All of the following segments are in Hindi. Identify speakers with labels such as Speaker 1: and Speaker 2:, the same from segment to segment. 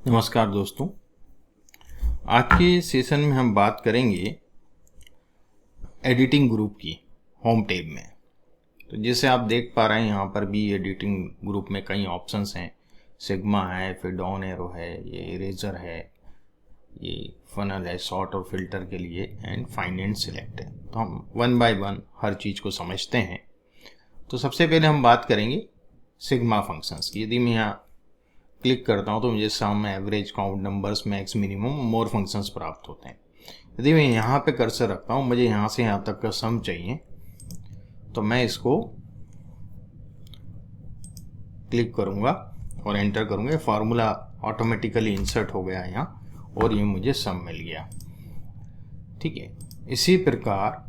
Speaker 1: नमस्कार दोस्तों। आज के सेशन में हम बात करेंगे एडिटिंग ग्रुप की होम टैब में। तो जैसे आप देख पा रहे हैं यहाँ पर भी एडिटिंग ग्रुप में कई ऑप्शंस हैं। सिग्मा है, फिर डाउन एरो है, ये इरेजर है, ये फनल है सॉर्ट और फिल्टर के लिए, एंड फाइंड एंड सिलेक्ट है। तो हम वन बाय वन हर चीज़ को समझते हैं। तो सबसे पहले हम बात करेंगे सिग्मा फंक्शंस की। यदि मैं यहाँ क्लिक करता हूँ तो मुझे सामने average, count, numbers, max, minimum, more functions प्राप्त होते हैं। यदि मैं यहाँ पे कर्सर रखता हूँ, मुझे यहाँ से यहाँ तक का सम चाहिए, तो मैं इसको क्लिक करूँगा और एंटर करूँगा। फार्मूला ऑटोमेटिकली इंसर्ट हो गया यहाँ और ये मुझे सम मिल गया। ठीक है। इसी प्रकार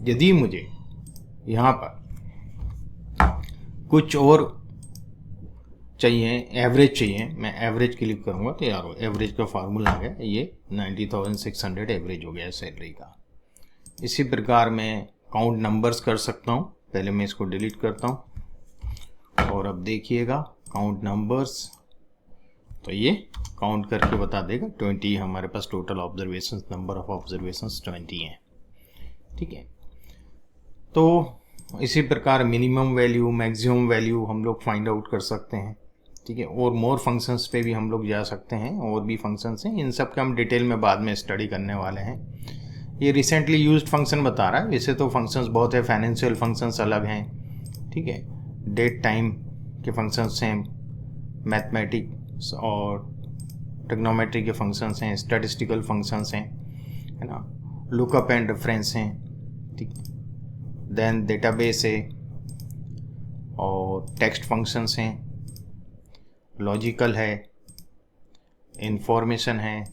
Speaker 1: यदि मुझे यहाँ पर कुछ और चाहिए, एवरेज चाहिए, मैं एवरेज क्लिक करूंगा तो यार एवरेज का फार्मूला आ गया, ये 90,600 एवरेज हो गया सैलरी का। इसी प्रकार मैं काउंट नंबर्स कर सकता हूँ। पहले मैं इसको डिलीट करता हूँ और अब देखिएगा काउंट नंबर्स, तो ये काउंट करके बता देगा 20। हमारे पास total observations, number of observations 20 हैं। ठीक है। तो इसी प्रकार मिनिमम वैल्यू, मैक्सिमम वैल्यू हम लोग फाइंड आउट कर सकते हैं। ठीक है। और मोर फंक्शंस पे भी हम लोग जा सकते हैं, और भी फंक्शंस हैं। इन सब का हम डिटेल में बाद में स्टडी करने वाले हैं। ये रिसेंटली यूज्ड फंक्शन बता रहा है। वैसे तो फंक्शंस बहुत है, फाइनेंशियल फंक्शंस अलग हैं। ठीक है। डेट टाइम के फंक्शंस हैं, मैथमेटिक्स और ट्रिग्नोमेट्री के फंक्शंस हैं, स्टैटिस्टिकल फंक्शंस हैं, है ना, लुकअप एंड रेफरेंस हैं। ठीक है। देन डेटाबेस है और टेक्स्ट फंक्शंस हैं, लॉजिकल है, इंफॉर्मेशन है,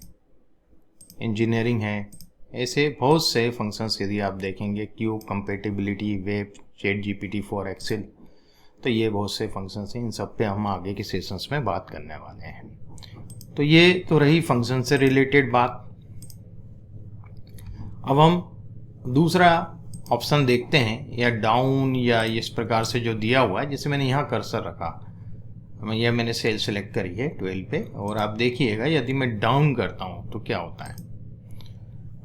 Speaker 1: इंजीनियरिंग है। ऐसे बहुत से फंक्शंस यदि आप देखेंगे, cube, compatibility, web, chat GPT for Excel, तो ये बहुत से फंक्शंस हैं। इन सब पे हम आगे के सेशंस में बात करने वाले हैं। तो ये तो रही फंक्शन से रिलेटेड बात। अब हम दूसरा ऑप्शन देखते हैं, या डाउन या इस प्रकार से जो दिया हुआ है। जैसे मैंने यहाँ कर्सर रखा, यह मैंने सेल सेलेक्ट करी है 12 पे, और आप देखिएगा यदि मैं डाउन करता हूँ तो क्या होता है।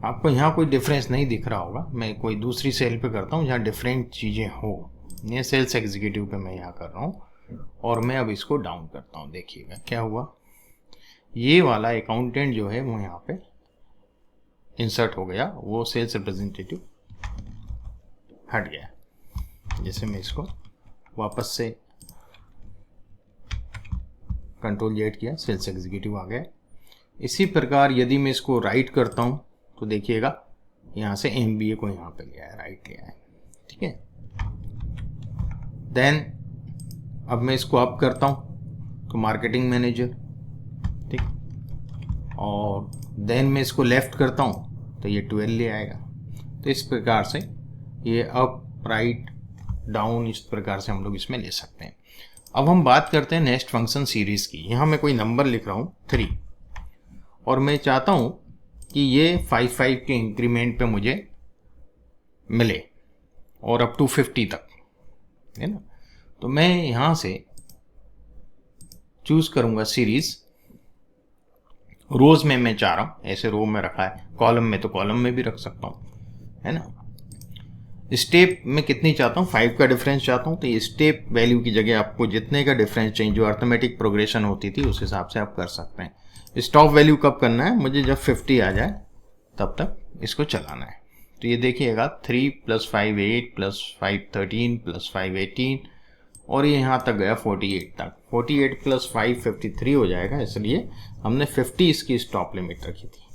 Speaker 1: आपको यहाँ कोई डिफरेंस नहीं दिख रहा होगा। मैं कोई दूसरी सेल पे करता हूँ जहाँ डिफरेंट चीज़ें हो। ये सेल्स एग्जीक्यूटिव पे मैं यहाँ कर रहा हूँ और मैं अब इसको डाउन करता हूँ। देखिएगा क्या हुआ, ये वाला अकाउंटेंट जो है वो यहाँ पे इंसर्ट हो गया, वो सेल्स रिप्रेजेंटेटिव हट गया। जैसे मैं इसको वापस से कंट्रोल Z किया, सेल्स एग्जीक्यूटिव आ गया। इसी प्रकार यदि मैं इसको राइट करता हूँ तो देखिएगा यहाँ से MBA को यहाँ पे गया है, राइट लिया है। ठीक है। देन अब मैं इसको अप करता हूँ तो मार्केटिंग मैनेजर, ठीक, और देन मैं इसको लेफ्ट करता हूँ तो ये 12 ले आएगा। तो इस प्रकार से ये अप, राइट, डाउन, इस प्रकार से हम लोग इसमें ले सकते हैं। अब हम बात करते हैं नेक्स्ट फंक्शन सीरीज की। यहाँ मैं कोई नंबर लिख रहा हूँ 3, और मैं चाहता हूँ कि ये 5 के इंक्रीमेंट पे मुझे मिले और अप टू 50 तक, है ना। तो मैं यहाँ से चूज करूँगा सीरीज। रोज में मैं चाह रहा हूँ, ऐसे रो में रखा है, कॉलम में तो कॉलम में भी रख सकता हूँ, है ना। स्टेप में कितनी चाहता हूँ, 5 का डिफरेंस चाहता हूँ, तो ये स्टेप वैल्यू की जगह आपको जितने का डिफरेंस चाहिए, जो अर्थमेटिक प्रोग्रेशन होती थी उस हिसाब से आप कर सकते हैं। स्टॉप वैल्यू कब करना है, मुझे जब 50 आ जाए तब तक इसको चलाना है। तो ये देखिएगा 3 + 5 8 + 5 13 + 5 18, और ये यहाँ तक गया 48 तक। 48 + 5 53 हो जाएगा, इसलिए हमने 50 इसकी स्टॉप लिमिट रखी थी।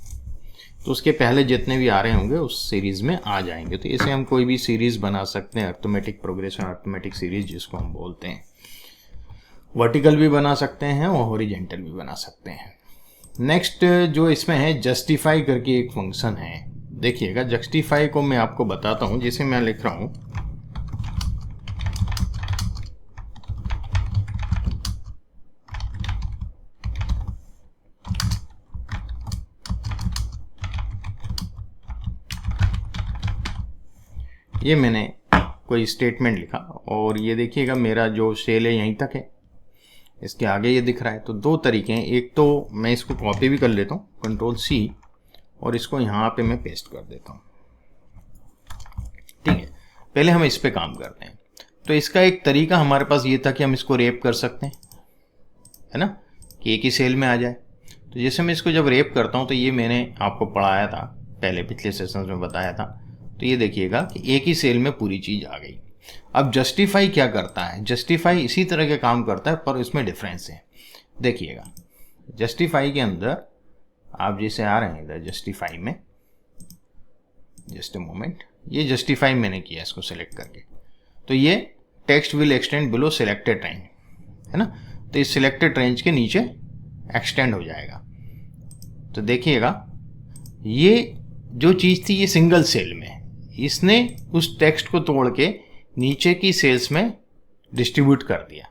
Speaker 1: तो उसके पहले जितने भी आ रहे होंगे उस सीरीज में आ जाएंगे। तो इसे हम कोई भी सीरीज बना सकते हैं, अर्थमेटिक प्रोग्रेशन, अर्थमेटिक सीरीज जिसको हम बोलते हैं। वर्टिकल भी बना सकते हैं और हॉरिजेंटल भी बना सकते हैं। नेक्स्ट जो इसमें है, जस्टिफाई करके एक फंक्शन है। देखिएगा जस्टिफाई को मैं आपको बताता हूं। जैसे मैं लिख रहा हूं ये मैंने कोई स्टेटमेंट लिखा, और ये देखिएगा मेरा जो सेल है यहीं तक है, इसके आगे ये दिख रहा है। तो दो तरीके हैं, एक तो मैं इसको कॉपी भी कर लेता हूँ, Ctrl+C, और इसको यहाँ पे मैं पेस्ट कर देता हूँ। ठीक है, पहले हम इस पे काम करते हैं। तो इसका एक तरीका हमारे पास ये था कि हम इसको रैप कर सकते हैं, है ना, कि एक ही सेल में आ जाए। तो जैसे मैं इसको जब रैप करता हूँ तो ये मैंने आपको पढ़ाया था पहले, पिछले सेशंस में बताया था। तो ये देखिएगा कि एक ही सेल में पूरी चीज़ आ गई। अब जस्टिफाई क्या करता है, जस्टिफाई इसी तरह के काम करता है पर इसमें डिफरेंस है। देखिएगा, जस्टिफाई के अंदर आप जैसे आ रहे हैं इधर जस्टिफाई में, जस्ट अ मोमेंट, ये जस्टिफाई मैंने किया इसको सेलेक्ट करके। तो ये text will extend below selected range, है ना, तो इस सिलेक्टेड रेंज के नीचे एक्सटेंड हो जाएगा। तो देखिएगा, ये जो चीज़ थी ये सिंगल सेल में, इसने उस टेक्स्ट को तोड़ के नीचे की सेल्स में डिस्ट्रीब्यूट कर दिया।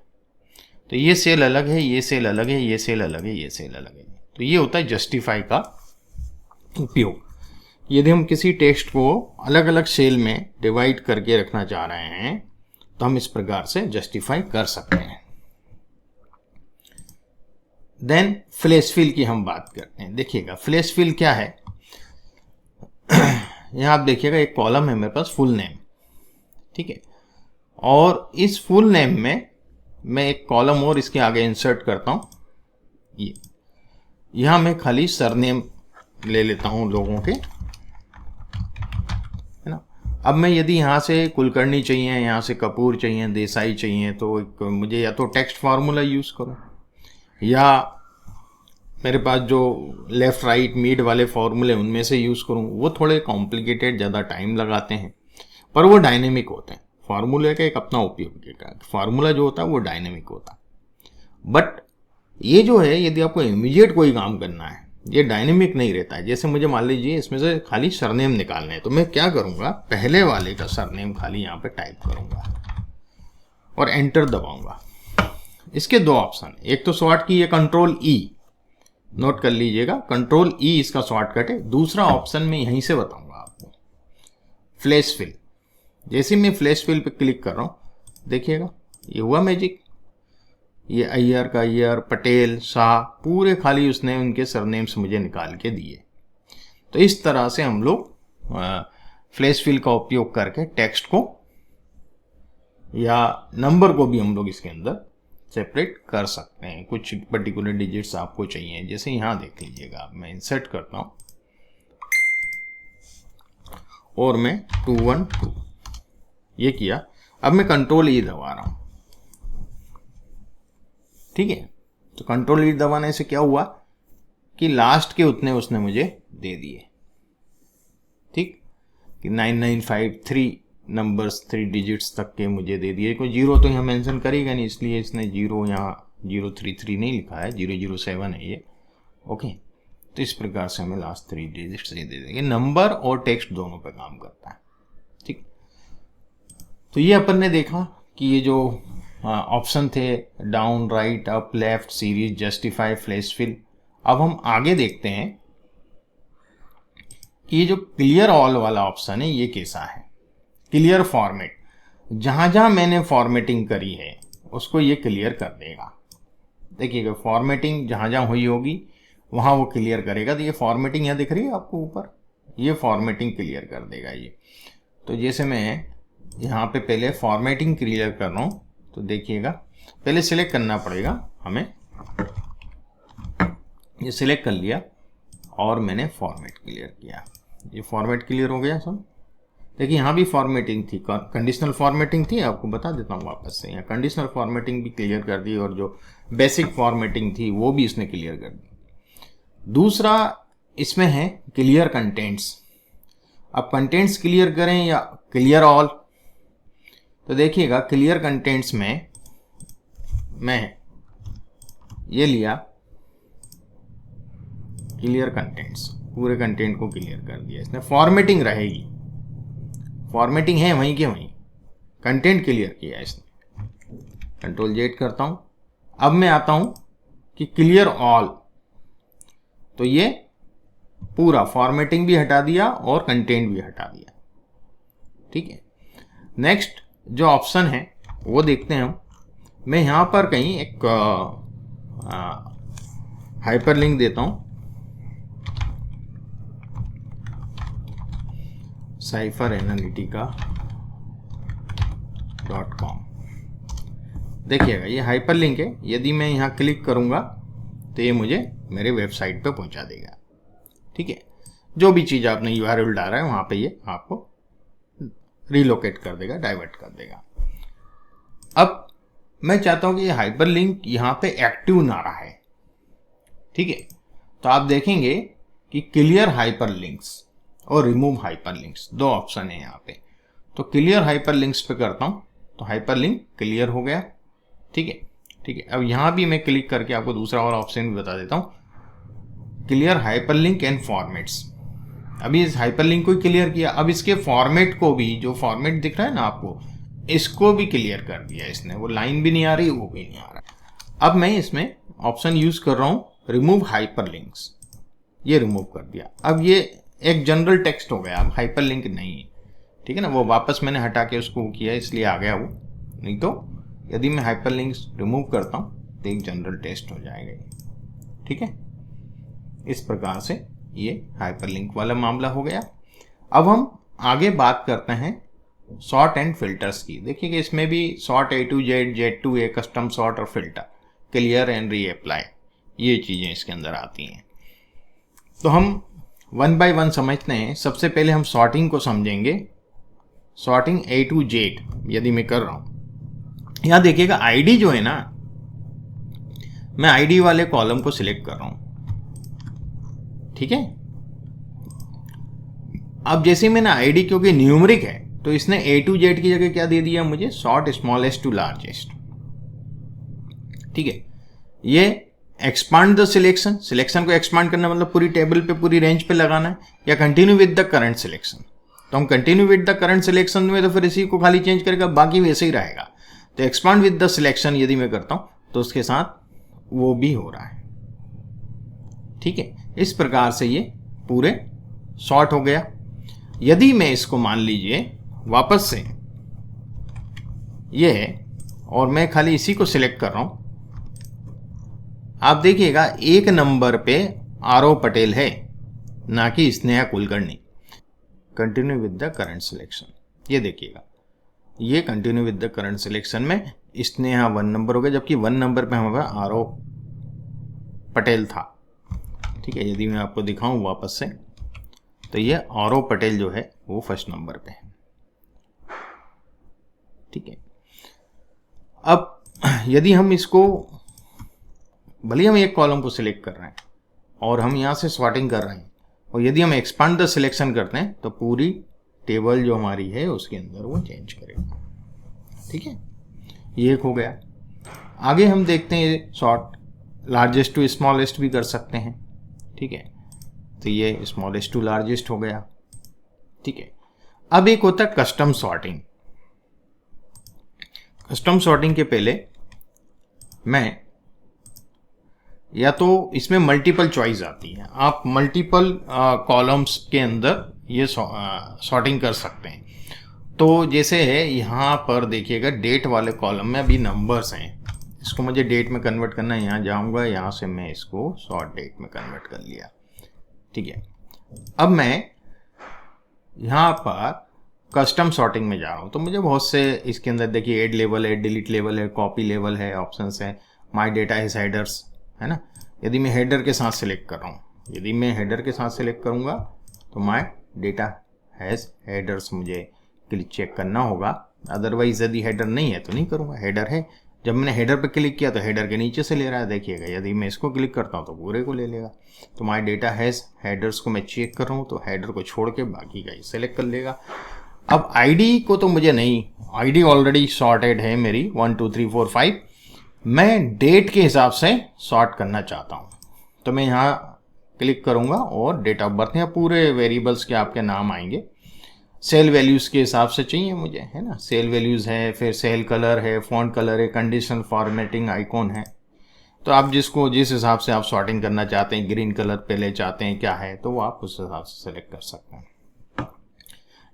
Speaker 1: तो ये सेल अलग है, ये सेल अलग है, ये सेल अलग है, ये सेल अलग है। तो ये होता है जस्टिफाई का उपयोग। यदि हम किसी टेक्स्ट को अलग अलग सेल में डिवाइड करके रखना चाह रहे हैं तो हम इस प्रकार से जस्टिफाई कर सकते हैं। देन फ्लैश फिल की हम बात करते हैं। देखिएगा, फ्लैश फिल क्या है, यहाँ आप देखिएगा एक कॉलम है मेरे पास, फुल नेम, ठीक है, और इस फुल नेम में मैं एक कॉलम और इसके आगे इंसर्ट करता हूँ। ये यहाँ मैं खाली सरनेम ले लेता हूँ लोगों के, है ना। अब मैं यदि यहाँ से कुलकर्णी चाहिए, यहाँ से कपूर चाहिए, देसाई चाहिए, तो मुझे या तो टेक्स्ट फार्मूला यूज़ करूँ या मेरे पास जो लेफ़्ट राइट मिड वाले फॉर्मूले उनमें से यूज़ करूँ। वो थोड़े कॉम्प्लिकेटेड, ज़्यादा टाइम लगाते हैं, पर वो डायनेमिक होते हैं। फार्मूले का एक अपना उपयोग है, फार्मूला जो होता है वो डायनेमिक होता है। बट ये जो है, यदि आपको इमीडिएट कोई काम करना है, ये डायनेमिक नहीं रहता है। जैसे मुझे मान लीजिए इसमें से खाली सरनेम निकालना है, तो मैं क्या करूँगा, पहले वाले का सरनेम खाली यहाँ पे टाइप करूँगा और एंटर दबाऊँगा। इसके दो ऑप्शन, एक तो शॉर्ट की है Ctrl+E, नोट कर लीजिएगा, Ctrl+E इसका शॉर्टकट है। दूसरा ऑप्शन मैं यहीं से बताऊँगा आपको, फ्लैश फिल। जैसे मैं फ्लैश फिल पे क्लिक कर रहा हूँ, देखिएगा ये हुआ मैजिक। ये अय्यर का अय्यर, पटेल, शाह, पूरे खाली उसने उनके सरनेम्स मुझे निकाल के दिए। तो इस तरह से हम लोग फ्लैश फिल का उपयोग करके टेक्स्ट को या नंबर को भी हम लोग इसके अंदर सेपरेट कर सकते हैं। कुछ पर्टिकुलर डिजिट्स आपको चाहिए, जैसे यहाँ देख लीजिएगा, मैं इंसर्ट करता हूँ और मैं 212 ये किया। अब मैं Ctrl+E दबा रहा हूँ, ठीक है। तो Ctrl+E दबाने से क्या हुआ कि लास्ट के उतने उसने मुझे दे दिए, ठीक, कि 9953 नंबर्स 3 डिजिट्स तक के मुझे दे दिए। कोई जीरो तो यहाँ मेंशन करेगा नहीं, इसलिए इसने जीरो यहाँ 033 नहीं लिखा है, 007 है ये, ओके। तो इस प्रकार से हमें लास्ट 3 डिजिट्स दे देंगे। नंबर और टेक्स्ट दोनों पे काम करता है, ठीक। तो ये अपन ने देखा कि ये जो ऑप्शन थे, down, right, up, left, series, justify, flash fill. अब हम आगे देखते हैं कि ये जो क्लियर ऑल वाला ऑप्शन है ये कैसा है। क्लियर फॉर्मेट, जहां जहां मैंने फॉर्मेटिंग करी है उसको ये क्लियर कर देगा। देखिएगा, फॉर्मेटिंग जहां जहां हुई होगी वहां वो क्लियर करेगा। तो ये फॉर्मेटिंग यहाँ दिख रही है आपको ऊपर, ये फॉर्मेटिंग क्लियर कर देगा ये। तो जैसे मैं यहाँ पे पहले फॉर्मेटिंग क्लियर कर रहा हूँ, तो देखिएगा पहले सिलेक्ट करना पड़ेगा हमें, ये सिलेक्ट कर लिया और मैंने फॉर्मेट क्लियर किया। ये फॉर्मेट क्लियर हो गया सब। देखिए यहाँ भी फॉर्मेटिंग थी, कंडीशनल फॉर्मेटिंग थी, आपको बता देता हूँ वापस से। यहाँ कंडीशनल फॉर्मेटिंग भी क्लियर कर दी और जो बेसिक फॉर्मेटिंग थी वो भी इसने क्लियर कर दी। दूसरा इसमें है क्लियर कंटेंट्स। अब कंटेंट्स क्लियर करें या क्लियर ऑल, तो देखिएगा क्लियर कंटेंट्स में मैं ये लिया क्लियर कंटेंट्स, पूरे कंटेंट को क्लियर कर दिया इसने। फॉर्मेटिंग रहेगी, फॉर्मेटिंग है वहीं के वहीं, कंटेंट क्लियर किया इसने। Ctrl+Z करता हूं। अब मैं आता हूं कि क्लियर ऑल, तो ये पूरा फॉर्मेटिंग भी हटा दिया और कंटेंट भी हटा दिया, ठीक है। नेक्स्ट जो ऑप्शन है वो देखते हैं हम, मैं यहाँ पर कहीं एक हाइपरलिंक देता हूँ, cypheranalytica.com। देखिएगा ये हाइपरलिंक है, यदि मैं यहाँ क्लिक करूँगा तो ये मुझे मेरे वेबसाइट पे पहुँचा देगा। ठीक है, जो भी चीज़ आपने यूआरएल डाला है वहाँ पे ये आपको रिलोकेट कर देगा, डाइवर्ट कर देगा। अब मैं चाहता हूँ कि ये हाइपरलिंक यहाँ पे एक्टिव ना रहे। ठीक है, तो आप देखेंगे कि क्लियर हाइपरलिंक्स और रिमूव हाइपरलिंक्स दो ऑप्शन है यहाँ पे। तो क्लियर हाइपरलिंक्स पे करता हूँ तो हाइपरलिंक क्लियर हो गया। ठीक है, ठीक है। अब यहाँ भी मैं क्लिक करके आपको दूसरा और ऑप्शन भी बता देता हूँ, क्लियर हाइपरलिंक एंड फॉर्मेट्स। अभी इस हाइपरलिंक को ही क्लियर किया, अब इसके फॉर्मेट को भी, जो फॉर्मेट दिख रहा है ना आपको, इसको भी क्लियर कर दिया इसने। वो लाइन भी नहीं आ रही, वो भी नहीं आ रहा। अब मैं इसमें ऑप्शन यूज कर रहा हूँ रिमूव हाइपरलिंक्स, ये रिमूव कर दिया। अब ये एक जनरल टेक्स्ट हो गया, अब हाइपरलिंक नहीं है। ठीक है ना, वो वापस मैंने हटा के उसको किया इसलिए आ गया वो, नहीं तो यदि मैं हाइपरलिंक्स रिमूव करता हूँ तो एक जनरल टेक्स्ट हो जाएगा ये। ठीक है, इस प्रकार से ये हाइपरलिंक वाला मामला हो गया। अब हम आगे बात करते हैं सॉर्ट एंड फिल्टर्स की। देखिए कि इसमें भी sort A to Z, Z to A, custom sort और फिल्टर, क्लियर एंड रीअप्लाई, ये चीज़ें इसके अंदर आती हैं। तो हम वन बाय वन समझते हैं। सबसे पहले हम सॉर्टिंग को समझेंगे। सॉर्टिंग A to Z यदि मैं कर रहा हूँ, यहाँ देखिएगा आईडी जो है ना, मैं आईडी वाले कॉलम को सिलेक्ट कर रहा हूँ। ठीक है, अब जैसे मैंने आईडी क्योंकि न्यूमरिक है तो इसने A to Z की जगह क्या दे दिया मुझे, सॉर्ट स्मॉलेस्ट टू लार्जेस्ट। ठीक है, ये एक्सपांड द सिलेक्शन, सिलेक्शन को एक्सपांड करना मतलब पूरी टेबल पे, पूरी रेंज पे लगाना है, या continue with the current selection. तो हम continue with the current selection में तो फिर इसी को खाली चेंज करेगा, बाकी वैसे ही रहेगा। तो एक्सपांड विद द सिलेक्शन यदि मैं करता हूं तो उसके साथ वो भी हो रहा है। ठीक है, इस प्रकार से ये पूरे सॉर्ट हो गया। यदि मैं इसको मान लीजिए वापस से ये है और मैं खाली इसी को सिलेक्ट कर रहा हूं, आप देखिएगा एक नंबर पे आरओ पटेल है, ना कि Sneha Kulkarni. Continue with the current selection, ये देखिएगा ये continue with the current selection में स्नेहा 1 नंबर हो गया, जबकि 1 नंबर पे हमारा आरओ पटेल था। ठीक है, यदि मैं आपको दिखाऊं वापस से तो ये आरओ पटेल जो है वो फर्स्ट नंबर पे है। ठीक है, अब यदि हम इसको, भले हम एक कॉलम को सिलेक्ट कर रहे हैं और हम यहाँ से सॉर्टिंग कर रहे हैं, और यदि हम एक्सपांड द सिलेक्शन करते हैं तो पूरी टेबल जो हमारी है उसके अंदर वो चेंज करेगा। ठीक है, ये एक हो गया। आगे हम देखते हैं सॉर्ट लार्जेस्ट टू स्मॉलेस्ट भी कर सकते हैं। ठीक है, तो ये स्मॉलेस्ट टू लार्जेस्ट हो गया। ठीक है, अब एक होता है कस्टम सॉर्टिंग। कस्टम सॉर्टिंग के पहले मैं, या तो इसमें मल्टीपल चॉइस आती है, आप मल्टीपल कॉलम्स के अंदर ये सॉर्टिंग कर सकते हैं। तो जैसे है यहाँ पर देखिएगा डेट वाले कॉलम में अभी नंबर्स हैं, इसको मुझे डेट में कन्वर्ट करना है। यहाँ जाऊँगा, यहाँ से मैं इसको शॉर्ट डेट में कन्वर्ट कर लिया। ठीक है, अब मैं यहाँ पर कस्टम सॉर्टिंग में जा रहा हूँ तो मुझे बहुत से इसके अंदर देखिए ऐड लेवल है, डिलीट लेवल है, कॉपी लेवल है, ऑप्शंस है, माय डेटा इज हेडर्स, है ना। यदि मैं हेडर के साथ सिलेक्ट कर रहा हूँ, यदि मैं हेडर के साथ सिलेक्ट करूँगा तो माय डेटा हैज़ हेडर्स मुझे क्लिक चेक करना होगा। अदरवाइज यदि हेडर नहीं है तो नहीं करूँगा। हेडर है, जब मैंने हेडर पर क्लिक किया तो हेडर के नीचे से ले रहा है, देखिएगा। यदि मैं इसको क्लिक करता हूँ तो पूरे को ले लेगा। तो माय डेटा हैज़ हेडर्स को मैं चेक कर रहा हूँ तो हेडर को छोड़ के बाकी का ही सेलेक्ट कर लेगा। अब आईडी को तो मुझे नहीं, आईडी ऑलरेडी सॉर्टेड है मेरी 1 2 3 4 5। मैं डेट के हिसाब से सॉर्ट करना चाहता हूँ तो मैं यहाँ क्लिक करूँगा और डेट ऑफ बर्थ या पूरे वेरिएबल्स के आपके नाम आएंगे। सेल वैल्यूज़ के हिसाब से चाहिए मुझे, है ना। सेल वैल्यूज़ है, फिर सेल कलर है, फॉन्ट कलर है, कंडीशनल फॉर्मेटिंग आइकॉन है। तो आप जिसको जिस हिसाब से आप सॉर्टिंग करना चाहते हैं, ग्रीन कलर पहले चाहते हैं क्या है, तो वो आप उस हिसाब से सेलेक्ट कर सकते हैं।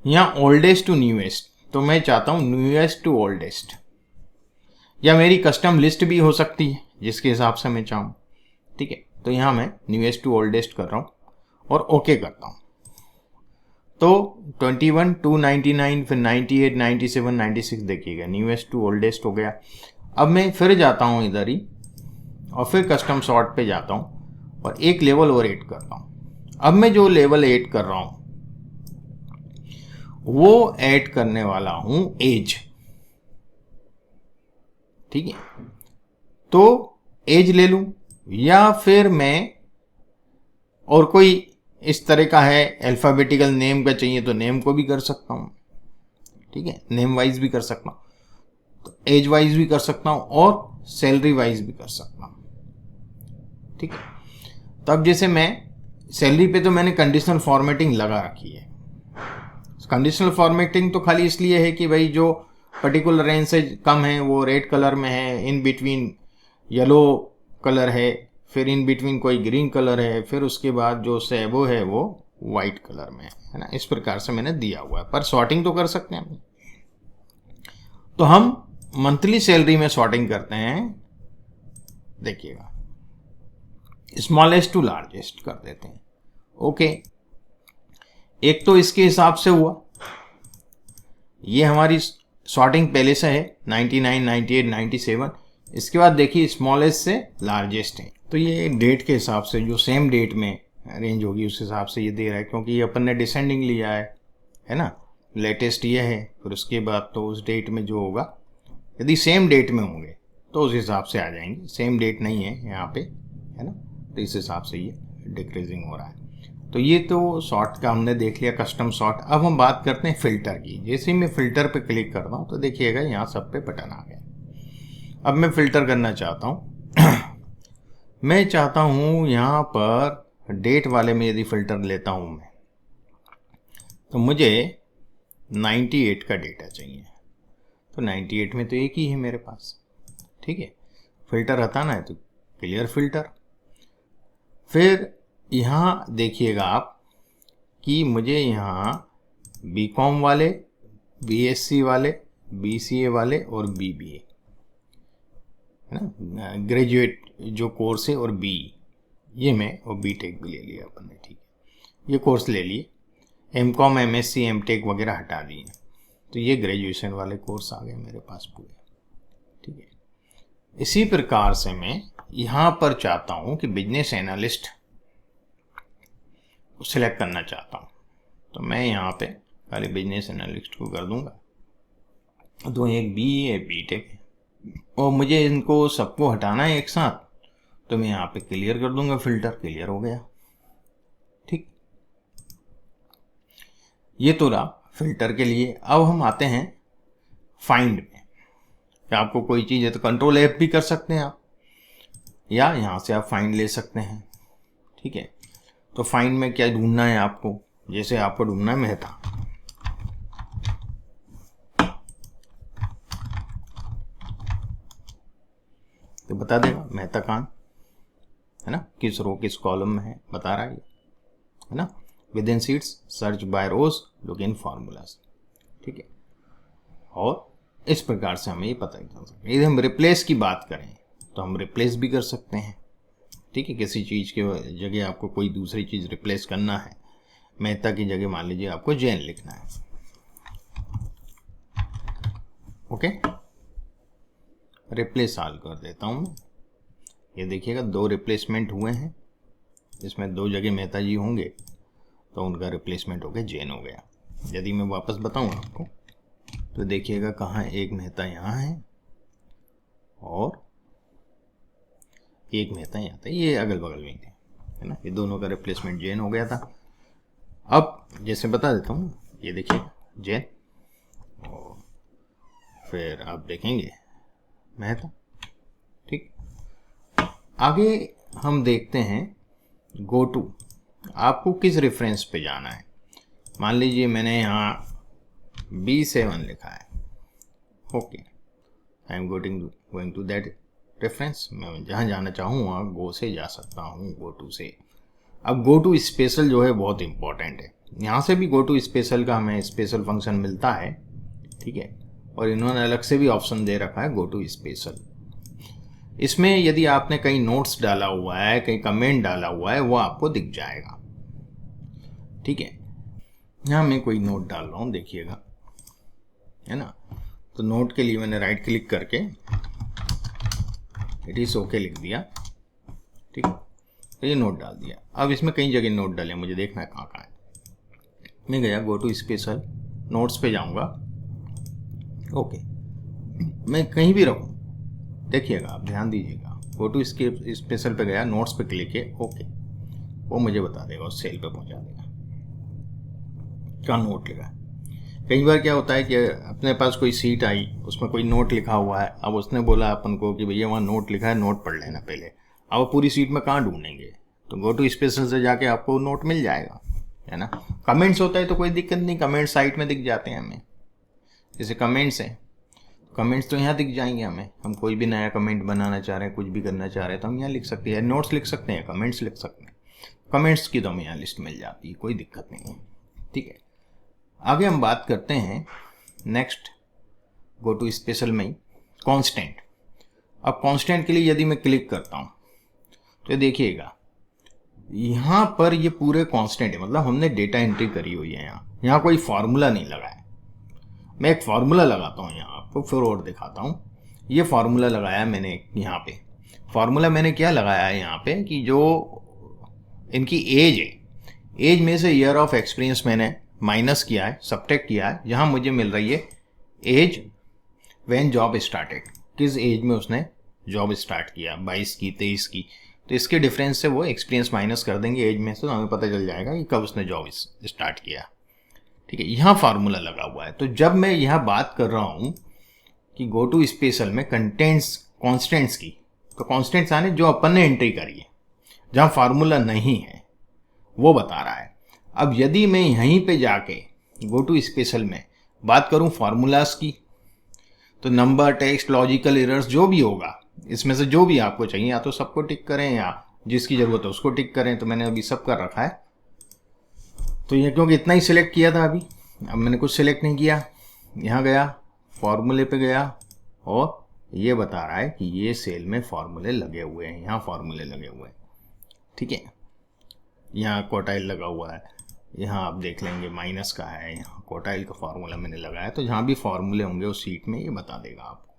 Speaker 1: यहाँ ओल्डेस्ट टू न्यूएस्ट, तो मैं चाहता हूँ न्यूएस्ट टू ओल्डेस्ट। या मेरी कस्टम लिस्ट भी हो सकती है जिसके हिसाब से मैं चाहूँ। ठीक है, तो यहाँ मैं न्यूएस्ट टू ओल्डेस्ट कर रहा हूँ और ओके करता हूँ। तो 21, 299, फिर 98, 97, 96 देखिएगा न्यूएस्ट टू ओल्डेस्ट हो गया। अब मैं फिर जाता हूँ इधर ही और फिर कस्टम सॉर्ट पे जाता हूँ और एक लेवल और ऐड करता हूँ। अब मैं जो लेवल ऐड कर रहा हूँ वो ऐड करने वाला हूँ एज। ठीक है, तो एज ले लूं या फिर मैं और कोई इस तरह का है अल्फाबेटिकल नेम का चाहिए तो नेम को भी कर सकता हूं। ठीक है, नेम वाइज भी कर सकता हूं, तो एज वाइज भी कर सकता हूं और सैलरी वाइज भी कर सकता हूं। ठीक है, तो अब जैसे मैं सैलरी पे तो मैंने कंडीशनल फॉर्मेटिंग लगा रखी है। कंडीशनल फॉर्मेटिंग तो खाली इसलिए है कि भाई जो पर्टिकुलर रेंज से कम है वो रेड कलर में है, इन बिटवीन येलो कलर है, फिर इन बिटवीन कोई ग्रीन कलर है, फिर उसके बाद जो से एबो है वो वाइट कलर में है ना। इस प्रकार से मैंने दिया हुआ है, पर सॉर्टिंग तो कर सकते हैं हम। तो हम मंथली सैलरी में सॉर्टिंग करते हैं। देखिएगा स्मॉलेस्ट टू लार्जेस्ट कर देते हैं। ओके, एक तो इसके हिसाब से हुआ, ये हमारी सॉर्टिंग पहले से है 99, 98, 97। इसके बाद देखिए स्मॉलेस्ट से लार्जेस्ट है, तो ये डेट के हिसाब से जो सेम डेट में रेंज होगी उस हिसाब से ये दे रहा है, क्योंकि ये अपन ने डिसेंडिंग लिया है ना। लेटेस्ट ये है, फिर उसके बाद तो उस डेट में जो होगा, यदि सेम डेट में होंगे तो उस हिसाब से आ जाएंगे। सेम डेट नहीं है यहाँ पे, है ना, तो इस हिसाब से ये डिक्रीजिंग हो रहा है। तो ये तो सॉर्ट का हमने देख लिया, कस्टम सॉर्ट। अब हम बात करते हैं फिल्टर की। जैसे ही मैं फिल्टर पे क्लिक करता हूँ तो देखिएगा यहाँ सब पे बटन आ गया। अब मैं फिल्टर करना चाहता हूँ मैं चाहता हूँ यहाँ पर डेट वाले में यदि फिल्टर लेता हूँ मैं, तो मुझे 98 का डेटा चाहिए। तो 98 में तो एक ही है मेरे पास। ठीक है, फिल्टर हटाना है तो क्लियर फिल्टर। फिर यहाँ देखिएगा आप कि मुझे यहाँ बीकॉम वाले, बीएससी वाले, बीसीए वाले और बीबीए, है ना, ग्रेजुएट जो कोर्स है, और बी ये मैं, और बीटेक भी ले लिया अपन ने। ठीक है, ये कोर्स ले लिए। एमकॉम, एमएससी, एमटेक वगैरह हटा दिए, तो ये ग्रेजुएशन वाले कोर्स आ गए मेरे पास पूरे। ठीक है, इसी प्रकार से मैं यहाँ पर चाहता हूँ कि बिजनेस एनालिस्ट सिलेक्ट करना चाहता हूँ, तो मैं यहाँ पे खाली बिजनेस एनालिस्ट को कर दूंगा। तो एक बी है, बीटेक है, और मुझे इनको सबको हटाना है एक साथ, तो मैं यहाँ पे क्लियर कर दूंगा, फिल्टर क्लियर हो गया। ठीक, ये तो रहा फिल्टर के लिए। अब हम आते हैं फाइंड में। कि आपको कोई चीज़ है तो कंट्रोल F भी कर सकते हैं आप, या यहाँ से आप फाइंड ले सकते हैं। ठीक है, तो फाइंड में क्या ढूंढना है आपको, जैसे आपको ढूंढना है मेहता, तो बता देगा मेहता कान, है ना, किस रो किस कॉलम में है बता रहा है ना। Within sheets search by rows, look in formulas. ठीक है, और इस प्रकार से हमें ये पता चल सकता है। यदि हम रिप्लेस की बात करें तो हम रिप्लेस भी कर सकते हैं। ठीक है, किसी चीज़ के जगह आपको कोई दूसरी चीज़ रिप्लेस करना है, मेहता की जगह मान लीजिए आपको जैन लिखना है। ओके, रिप्लेस ऑल कर देता हूँ मैं। ये देखिएगा 2 रिप्लेसमेंट हुए हैं, इसमें 2 जगह मेहता जी होंगे, तो उनका रिप्लेसमेंट हो गया जैन हो गया। यदि मैं वापस बताऊँ आपको तो देखिएगा कहाँ एक मेहता यहाँ है और एक मेहता यहाँ था, ये अगल बगल में थे, है ना। ये दोनों का रिप्लेसमेंट जैन हो गया था। अब जैसे बता देता हूँ, ये देखिए जैन, और फिर आप देखेंगे मेहता। ठीक, आगे हम देखते हैं गो टू। आपको किस रेफरेंस पे जाना है। मान लीजिए मैंने यहाँ B7 लिखा है। Okay, I am going to that reference. मैं जहाँ जाना चाहूँ वहाँ गो से जा सकता हूँ, गो टू से। अब गो टू स्पेशल जो है बहुत इंपॉर्टेंट है। यहाँ से भी गो टू स्पेशल का हमें स्पेशल फंक्शन मिलता है। ठीक है, और इन्होंने अलग से भी ऑप्शन दे रखा है गो टू स्पेशल। इसमें यदि आपने कहीं नोट्स डाला हुआ है, कहीं कमेंट डाला हुआ है, वो आपको दिख जाएगा। ठीक है, यहाँ मैं कोई नोट डाल रहा हूँ, देखिएगा, है ना। तो नोट के लिए मैंने राइट क्लिक करके इट इज़ ओके लिख दिया। ठीक है, तो ये नोट डाल दिया। अब इसमें कई जगह नोट डाले, मुझे देखना है कहाँ कहाँ है। मैं गया गो टू स्पेशल, नोट्स पे जाऊँगा। ओके, मैं कहीं भी रहूँ, देखिएगा, आप ध्यान दीजिएगा, गो टू स्पेशल पे गया, नोट्स पे क्लिक किए, ओके, वो मुझे बता देगा, उस सेल पे पहुंचा देगा क्या नोट लिखा है। कई बार क्या होता है कि अपने पास कोई सीट आई, उसमें कोई नोट लिखा हुआ है, अब उसने बोला अपन को कि भैया वहाँ नोट लिखा है, नोट पढ़ लेना पहले। अब पूरी सीट में कहाँ ढूंढेंगे, तो गो टू स्पेशल से जाके आपको नोट मिल जाएगा, है ना। कमेंट्स होता है तो कोई दिक्कत नहीं, कमेंट साइट में दिख जाते हैं हमें, जैसे कमेंट्स हैं, कमेंट्स तो यहाँ दिख जाएंगे हमें। हम कोई भी नया कमेंट बनाना चाह रहे हैं, कुछ भी करना चाह रहे हैं, तो हम यहाँ लिख सकते हैं, नोट्स लिख सकते हैं, कमेंट्स लिख सकते हैं। कमेंट्स की तो हमें यहाँ लिस्ट मिल जाती है, कोई दिक्कत नहीं है। ठीक है, आगे हम बात करते हैं नेक्स्ट गो टू स्पेशल में ही कांस्टेंट। अब कांस्टेंट के लिए यदि मैं क्लिक करता हूँ तो देखिएगा यहाँ पर ये पूरे कांस्टेंट है, मतलब हमने डेटा एंट्री करी हुई है। यहाँ कोई फार्मूला नहीं लगा है। मैं एक फार्मूला लगाता हूँ यहाँ, आपको फिर और दिखाता हूँ। ये फार्मूला लगाया मैंने यहाँ पे। फार्मूला मैंने क्या लगाया है यहाँ पे कि जो इनकी एज है, एज में से ईयर ऑफ एक्सपीरियंस मैंने माइनस किया है, सब्ट्रैक्ट किया है। यहाँ मुझे मिल रही है एज व्हेन जॉब स्टार्टेड, किस एज में उसने जॉब स्टार्ट किया, 22 की, 23 की। तो इसके डिफरेंस से वो एक्सपीरियंस माइनस कर देंगे एज में से, तो हमें पता चल जाएगा कि कब उसने जॉब स्टार्ट किया। ठीक है, यहाँ फार्मूला लगा हुआ है। तो जब मैं यहाँ बात कर रहा हूँ कि गो टू स्पेशल में कंटेंट्स कॉन्स्टेंट्स की, तो कॉन्स्टेंट्स आने जो अपन ने एंट्री करी है, जहाँ फार्मूला नहीं है वो बता रहा है। अब यदि मैं यहीं पे जाके गो टू स्पेशल में बात करूँ फार्मूलाज की, तो नंबर, टेक्स्ट, लॉजिकल एरर्स जो भी होगा, इसमें से जो भी आपको चाहिए, या तो सबको टिक करें या जिसकी ज़रूरत है उसको टिक करें। तो मैंने अभी सब कर रखा है। तो ये क्योंकि इतना ही सिलेक्ट किया था अभी, अब मैंने कुछ सिलेक्ट नहीं किया। यहाँ गया, फॉर्मूले पे गया, और ये बता रहा है कि ये सेल में फार्मूले लगे हुए हैं, यहाँ फार्मूले लगे हुए हैं। ठीक है, यहाँ क्वार्टाइल लगा हुआ है, यहाँ आप देख लेंगे माइनस का है, यहाँ क्वार्टाइल का फार्मूला मैंने लगाया। तो जहाँ भी फार्मूले होंगे उस सीट में ये बता देगा आपको।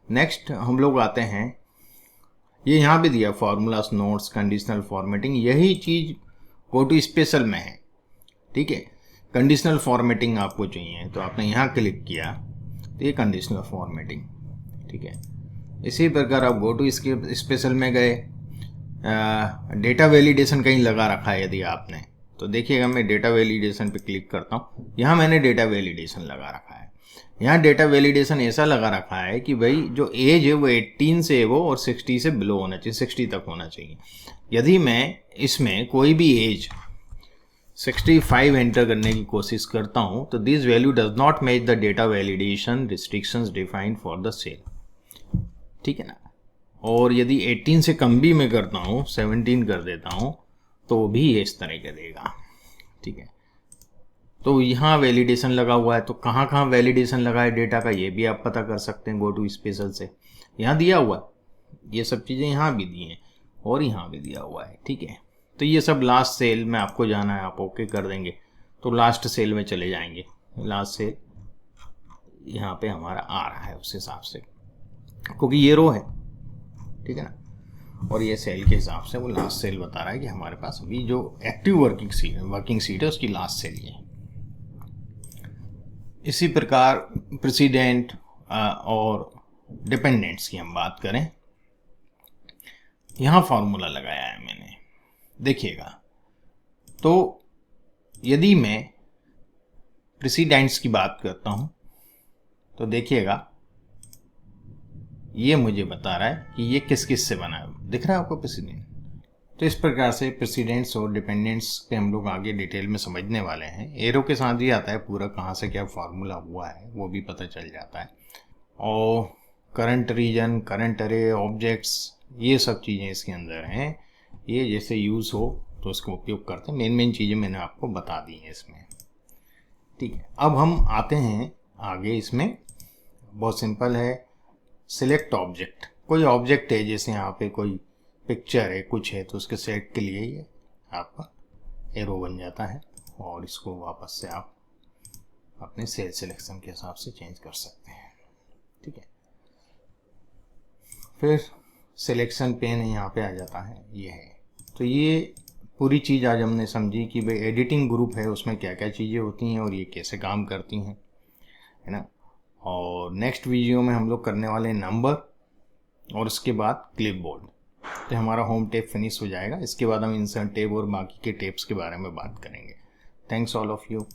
Speaker 1: नेक्स्ट हम लोग आते हैं, ये यहाँ भी दिया फार्मूलास, नोट्स, कंडीशनल फॉर्मेटिंग, यही चीज़ गो टू स्पेशल में है। ठीक है, कंडीशनल फॉर्मेटिंग आपको चाहिए तो आपने यहाँ क्लिक किया तो ये कंडीशनल फॉर्मेटिंग। ठीक है, इसी प्रकार आप गो टू स्पेशल में गए, डेटा वैलिडेशन कहीं लगा रखा है यदि आपने, तो देखिएगा मैं डेटा वैलिडेशन पे क्लिक करता हूँ। यहाँ मैंने डेटा वैलिडेशन लगा रखा है। यहाँ डेटा वैलिडेशन ऐसा लगा रखा है कि भाई जो एज है वो 18 से है वो, और 60 से बिलो होना चाहिए, 60 तक होना चाहिए। यदि मैं इसमें कोई भी एज 65 एंटर करने की कोशिश करता हूँ तो this value does not match the data validation restrictions defined for the cell. ठीक है ना। और यदि 18 से कम भी मैं करता हूँ, 17 कर देता हूँ, तो भी इस तरह का देगा। ठीक है, तो यहाँ वैलिडेशन लगा हुआ है। तो कहाँ कहाँ वैलिडेशन लगा है डेटा का, ये भी आप पता कर सकते हैं गो टू स्पेशल से। यहाँ दिया हुआ है, ये सब चीज़ें यहाँ भी दी हैं और यहाँ भी दिया हुआ है। ठीक है, तो ये सब लास्ट सेल में आपको जाना है, आप ओके कर देंगे तो लास्ट सेल में चले जाएंगे। लास्ट सेल यहाँ पे हमारा आ रहा है उस हिसाब से, क्योंकि ये रो है। ठीक है ना, और ये सेल के हिसाब से वो लास्ट सेल बता रहा है कि हमारे पास अभी जो एक्टिव वर्किंग सीट है उसकी लास्ट सेल ये। इसी प्रकार प्रेसिडेंट और डिपेंडेंट्स की हम बात करें, यहाँ फॉर्मूला लगाया है मैंने, देखिएगा। तो यदि मैं प्रेसिडेंट्स की बात करता हूँ तो देखिएगा ये मुझे बता रहा है कि ये किस किस से बना है, दिख रहा है आपको प्रेसिडेंट। तो इस प्रकार से प्रेसिडेंट्स और डिपेंडेंट्स पे हम लोग आगे डिटेल में समझने वाले हैं। एरो के साथ ही आता है पूरा, कहाँ से क्या फार्मूला हुआ है वो भी पता चल जाता है। और करंट रीजन, करंट अरे, ऑब्जेक्ट्स, ये सब चीज़ें इसके अंदर हैं। ये जैसे यूज़ हो तो उसका उपयोग करते हैं। मेन चीज़ें मैंने आपको बता दी हैं इसमें। ठीक है, अब हम आते हैं आगे इसमें बहुत सिंपल है। सिलेक्ट ऑब्जेक्ट, कोई ऑब्जेक्ट है जैसे यहाँ पे कोई पिक्चर है कुछ है तो उसके सेट के लिए ये आपका एरो बन जाता है और इसको वापस से आप अपने सेल सिलेक्शन के हिसाब से चेंज कर सकते हैं। ठीक है, फिर सिलेक्शन पेन यहाँ पे आ जाता है, ये है। तो ये पूरी चीज़ आज हमने समझी कि भाई एडिटिंग ग्रुप है उसमें क्या क्या चीज़ें होती हैं और ये कैसे काम करती हैं, है ना। और नेक्स्ट वीडियो में हम लोग करने वाले हैं नंबर और उसके बाद क्लिपबोर्ड। तो हमारा होम टेप फिनिश हो जाएगा। इसके बाद हम इंसर्ट टेप और बाकी के टेप्स के बारे में बात करेंगे। Thanks all of you.